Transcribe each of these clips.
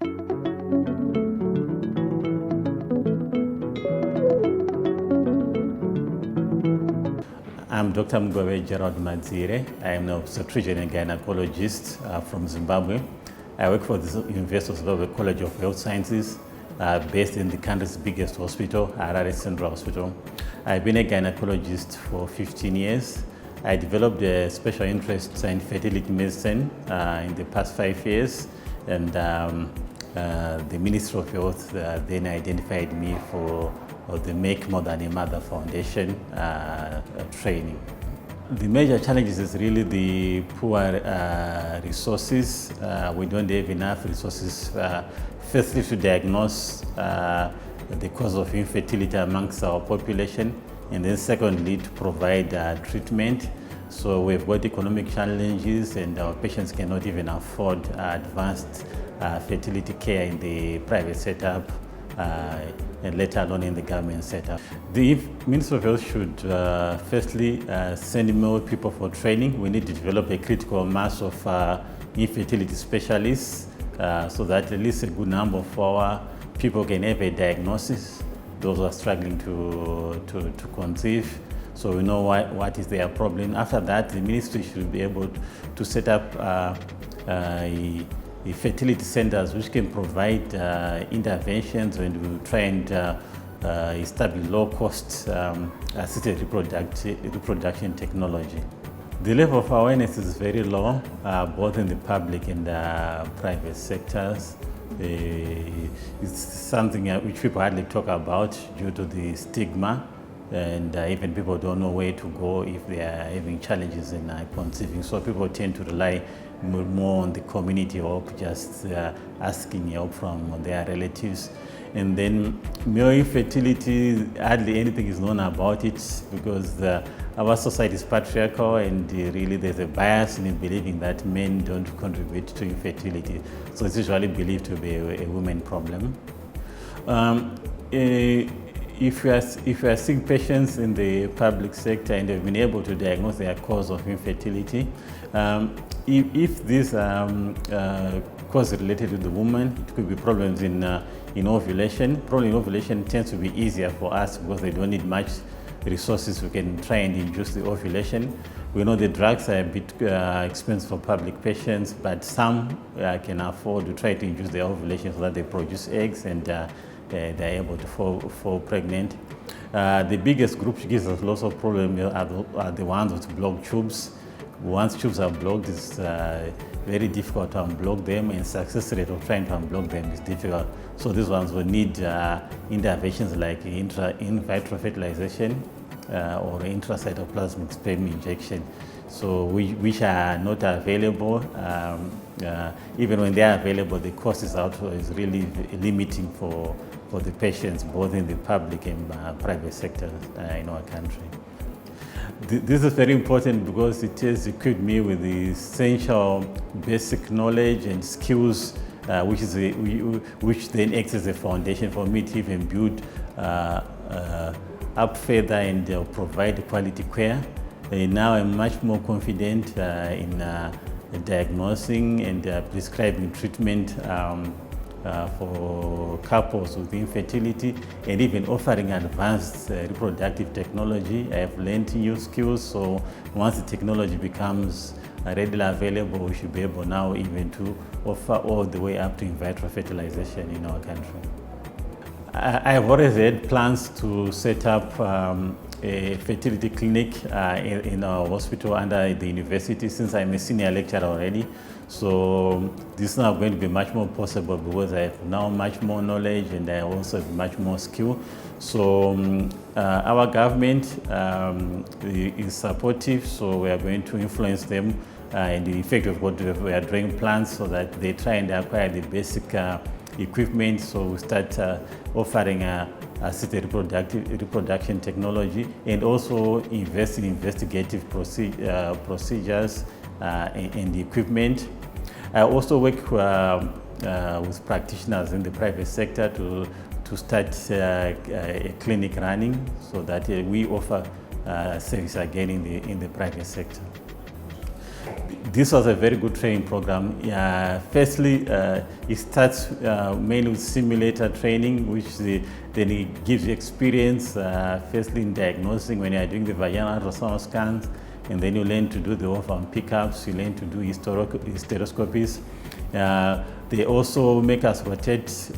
I'm Dr.Mugove Gerald Madziyire. I am an obstetrician and gynecologist from Zimbabwe. I work for the University of Zimbabwe College of Health Sciences, based in the country's biggest hospital, IRSI Central Hospital. I've been a gynecologist for 15 years. I developed a special interest in fertility medicine in the past 5 years, and the Ministry of Health then identified me for the Make More Than a Mother Foundation training. The major challenges is really the poor resources. We don't have enough resources, firstly to diagnose the cause of infertility amongst our population, and then secondly to provide treatment. So we've got economic challenges, and our patients cannot even afford advanced fertility care in the private setup, and let alone in the government setup. The Ministry of Health should firstly send more people for training. We need to develop a critical mass of infertility specialists so that at least a good number of our people can have a diagnosis, those who are struggling to conceive, so we know what is their problem. After that, the ministry should be able to set up fertility centers which can provide interventions, and we will try and establish low-cost assisted reproduction technology. The level of awareness is very low, both in the public and private sectors. It's something which people hardly talk about due to the stigma, and even people don't know where to go if they are having challenges in conceiving. So people tend to rely more on the community help, just asking help from their relatives. And then male infertility, hardly anything is known about it, because our society is patriarchal, and really there's a bias in believing that men don't contribute to infertility. So it's usually believed to be a women problem. If you are seeing patients in the public sector and have been able to diagnose their cause of infertility, if this cause is related to the woman, it could be problems in ovulation. Problem in ovulation tends to be easier for us because they don't need much resources. We can try and induce the ovulation. We know the drugs are a bit expensive for public patients, but some can afford to try to induce the ovulation so that they produce eggs and they're able to fall pregnant. The biggest group which gives us lots of problems are the ones with blocked tubes. Once tubes are blocked, it's very difficult to unblock them, and success rate of trying to unblock them is difficult. So these ones will need interventions like in vitro fertilization or intracytoplasmic sperm injection, so which are not available. Even when they are available, the cost is really limiting for the patients, both in the public and private sector in our country. This is very important because it has equipped me with the essential basic knowledge and skills, which then acts as a foundation for me to even build up further and provide quality care. Now I'm much more confident in diagnosing and prescribing treatment for couples with infertility, and even offering advanced reproductive technology. I have learned new skills, so once the technology becomes readily available, we should be able now even to offer all the way up to in vitro fertilization in our country. I have always had plans to set up a fertility clinic in our hospital under the university, since I'm a senior lecturer already. So this is now going to be much more possible because I have now much more knowledge, and I also have much more skill. So our government is supportive, so we are going to influence them in the effect of what we are doing plans so that they try and acquire the basic equipment. So we start offering assisted reproduction technology, and also invest in investigative procedures and the equipment. I also work with practitioners in the private sector to start a clinic running, so that we offer service again in the private sector. This was a very good training program. Firstly, it starts mainly with simulator training, which then it gives you experience, firstly in diagnosing when you are doing the vaginal ultrasound scans, and then you learn to do the ovum pickups, you learn to do hysteroscopies. They also make us rotate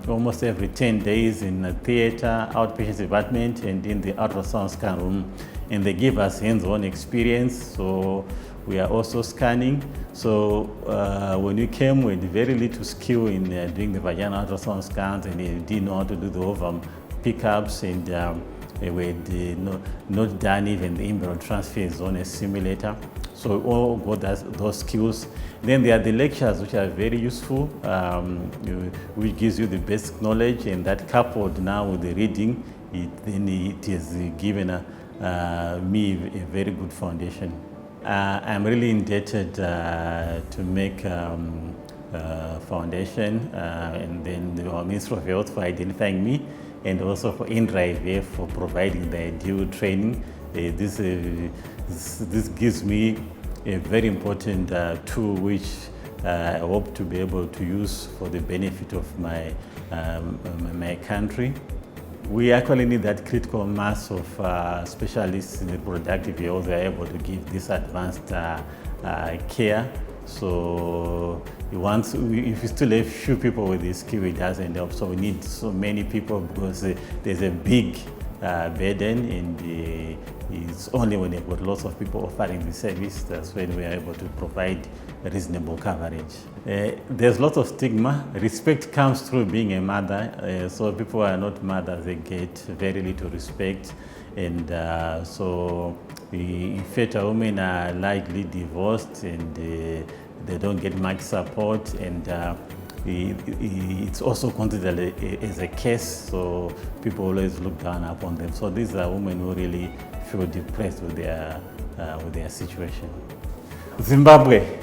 almost every 10 days in the theater, outpatient department, and in the ultrasound scan room. And they give us hands-on experience, so we are also scanning. So when we came with very little skill in doing the vaginal ultrasound scans, and we didn't know how to do the ovum pickups, and we had not done even the embryo transfers on a simulator. So we all got those skills. Then there are the lectures, which are very useful, which gives you the basic knowledge, and that coupled now with the reading, it has given me a very good foundation. I'm really indebted to Merck Foundation and then the Ministry of Health for identifying me, and also for Indira IVF for providing the due training. This gives me a very important tool which I hope to be able to use for the benefit of my country. We actually need that critical mass of specialists in reproductive health who are able to give this advanced care. So if you still have few people with this skill, it doesn't help. So we need so many people, because there's a big burden, and it's only when you've got lots of people offering the service that's when we are able to provide reasonable coverage. There's lots of stigma. Respect comes through being a mother. So people who are not mothers, they get very little respect, and so infertile women are likely divorced, and they don't get much support, and it's also considered as a curse, so people always look down upon them. So these are women who really feel depressed with their situation. Zimbabwe.